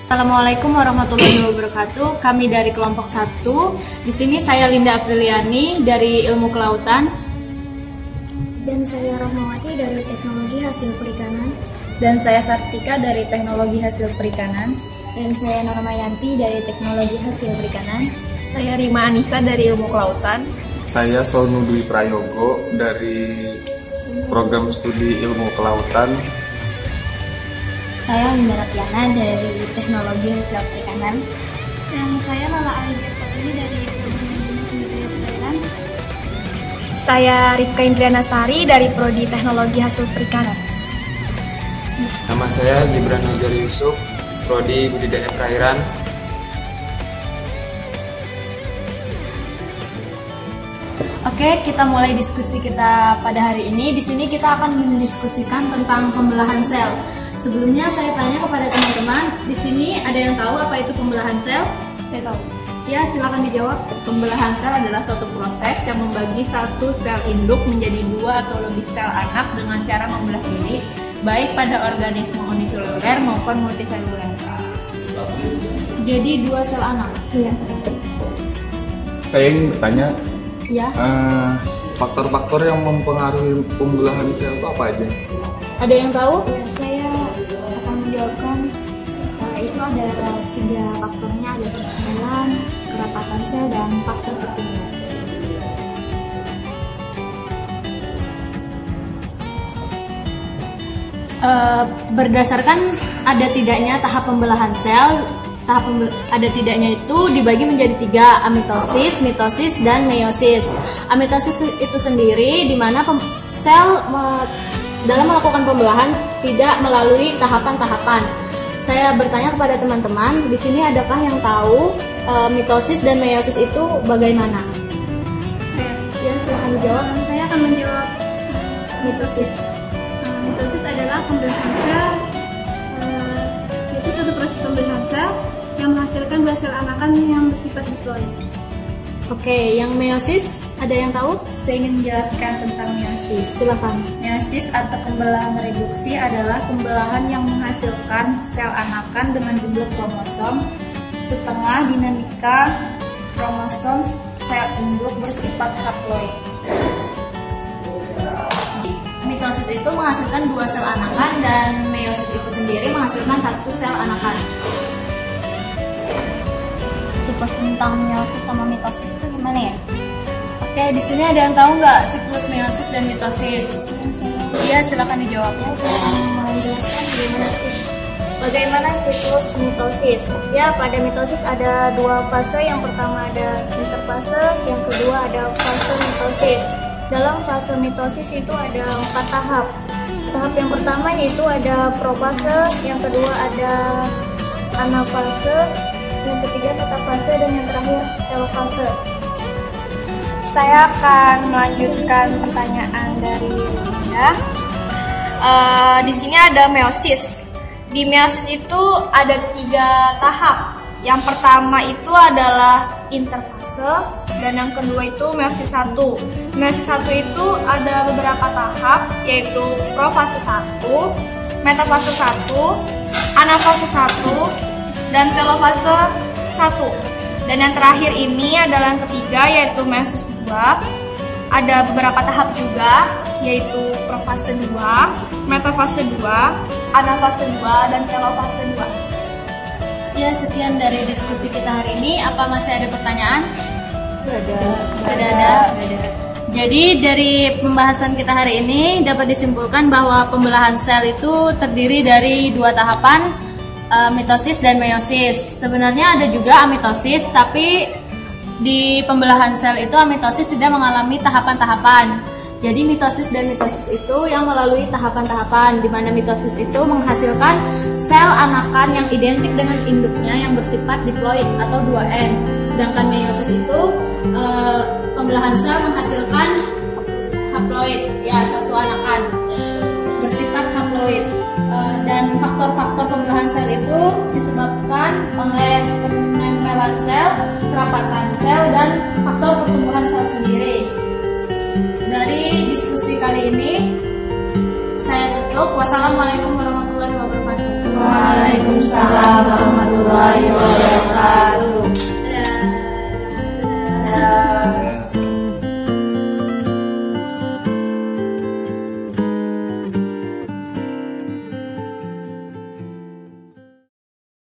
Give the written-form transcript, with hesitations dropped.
Assalamualaikum warahmatullahi wabarakatuh. Kami dari kelompok 1. Di sini saya Linda Apriliani dari Ilmu Kelautan. Dan saya Rahmawati dari Teknologi Hasil Perikanan. Dan saya Sartika dari Teknologi Hasil Perikanan. Dan saya Normayanti dari Teknologi Hasil Perikanan. Saya Rima Anissa dari Ilmu Kelautan. Saya Sonu Dwi Prayogo dari Program Studi Ilmu Kelautan. Saya Linda Rapiana dari Teknologi Hasil Perikanan. Dan saya Lala Alidia Fatini dari Program Studi Perikanan. Saya Rifka Indriana Sari dari Prodi Teknologi Hasil Perikanan. Nama saya Gibran Hajar Yusuf, Prodi Budidaya Perairan. Oke, kita mulai diskusi kita pada hari ini. Di sini kita akan mendiskusikan tentang pembelahan sel. Sebelumnya saya tanya kepada teman-teman, di sini ada yang tahu apa itu pembelahan sel? Saya tahu. Ya, silakan dijawab. Pembelahan sel adalah suatu proses yang membagi satu sel induk menjadi 2 atau lebih sel anak dengan cara membelah diri, baik pada organisme uniseluler maupun multiseluler. Jadi 2 sel anak. Iya. Saya ingin bertanya, Ya. faktor-faktor yang mempengaruhi pembelahan sel itu apa aja? Ada yang tahu? Ya, saya akan menjawabkan itu ada 3 faktornya, ada perkembangan, kerapatan sel, dan faktor pertumbuhan. Berdasarkan ada tidaknya tahap pembelahan sel, ada tidaknya itu dibagi menjadi 3, amitosis, mitosis, dan meiosis. Amitosis itu sendiri di mana sel dalam melakukan pembelahan tidak melalui tahapan-tahapan. Saya bertanya kepada teman-teman, di sini adakah yang tahu mitosis dan meiosis itu bagaimana? Ya, silahkan dijawab. Saya akan menjawab mitosis. Mitosis adalah pembelahan sel, yaitu suatu proses pembelahan sel yang menghasilkan 2 sel anakan yang bersifat diploid. Oke, yang meiosis ada yang tahu? Saya ingin menjelaskan tentang meiosis. Silakan. Meiosis atau pembelahan reduksi adalah pembelahan yang menghasilkan sel anakan dengan jumlah kromosom setengah dinamika kromosom sel induk bersifat haploid. Mitosis itu menghasilkan 2 sel anakan dan meiosis itu sendiri menghasilkan 1 sel anakan. Siklus tentang meiosis sama mitosis itu gimana ya? Oke, di sini ada yang tahu nggak siklus meiosis dan mitosis? Iya, silakan dijawab. Ya, saya akan menjelaskan bagaimana siklus mitosis. Ya, pada mitosis ada 2 fase. Yang pertama ada interfase, yang kedua ada fase mitosis. Dalam fase mitosis itu ada 4 tahap. Tahap yang pertama yaitu ada profase, yang kedua ada anafase, yang ketiga metafase, dan yang terakhir telofase. Saya akan melanjutkan pertanyaan dari Linda. Di sini ada meiosis. Di meiosis itu ada 3 tahap. Yang pertama itu adalah interfase, dan yang kedua itu meiosis 1. Meiosis 1 itu ada beberapa tahap, yaitu profase 1, metafase 1, anafase 1, dan telofase 1. Dan yang terakhir ini adalah yang ketiga, yaitu meiosis 2. Ada beberapa tahap juga, yaitu profase 2, metafase 2, anafase 2, dan telofase 2. Ya, sekian dari diskusi kita hari ini. Apa masih ada pertanyaan? Tidak ada. Jadi dari pembahasan kita hari ini dapat disimpulkan bahwa pembelahan sel itu terdiri dari 2 tahapan, mitosis dan meiosis. Sebenarnya ada juga amitosis, tapi di pembelahan sel itu amitosis tidak mengalami tahapan-tahapan. Jadi mitosis dan mitosis itu yang melalui tahapan-tahapan, di mana mitosis itu menghasilkan sel anakan yang identik dengan induknya yang bersifat diploid atau 2N. Sedangkan meiosis itu pembelahan sel menghasilkan haploid, ya, 1 anakan bersifat haploid. Dan faktor-faktor pembelahan sel itu disebabkan oleh penempelan sel, kerapatan sel, dan faktor pertumbuhan sel sendiri. Dari diskusi kali ini saya tutup. Wassalamualaikum warahmatullahi wabarakatuh. Waalaikumsalam warahmatullahi wabarakatuh. warahmatullahi wabarakatuh.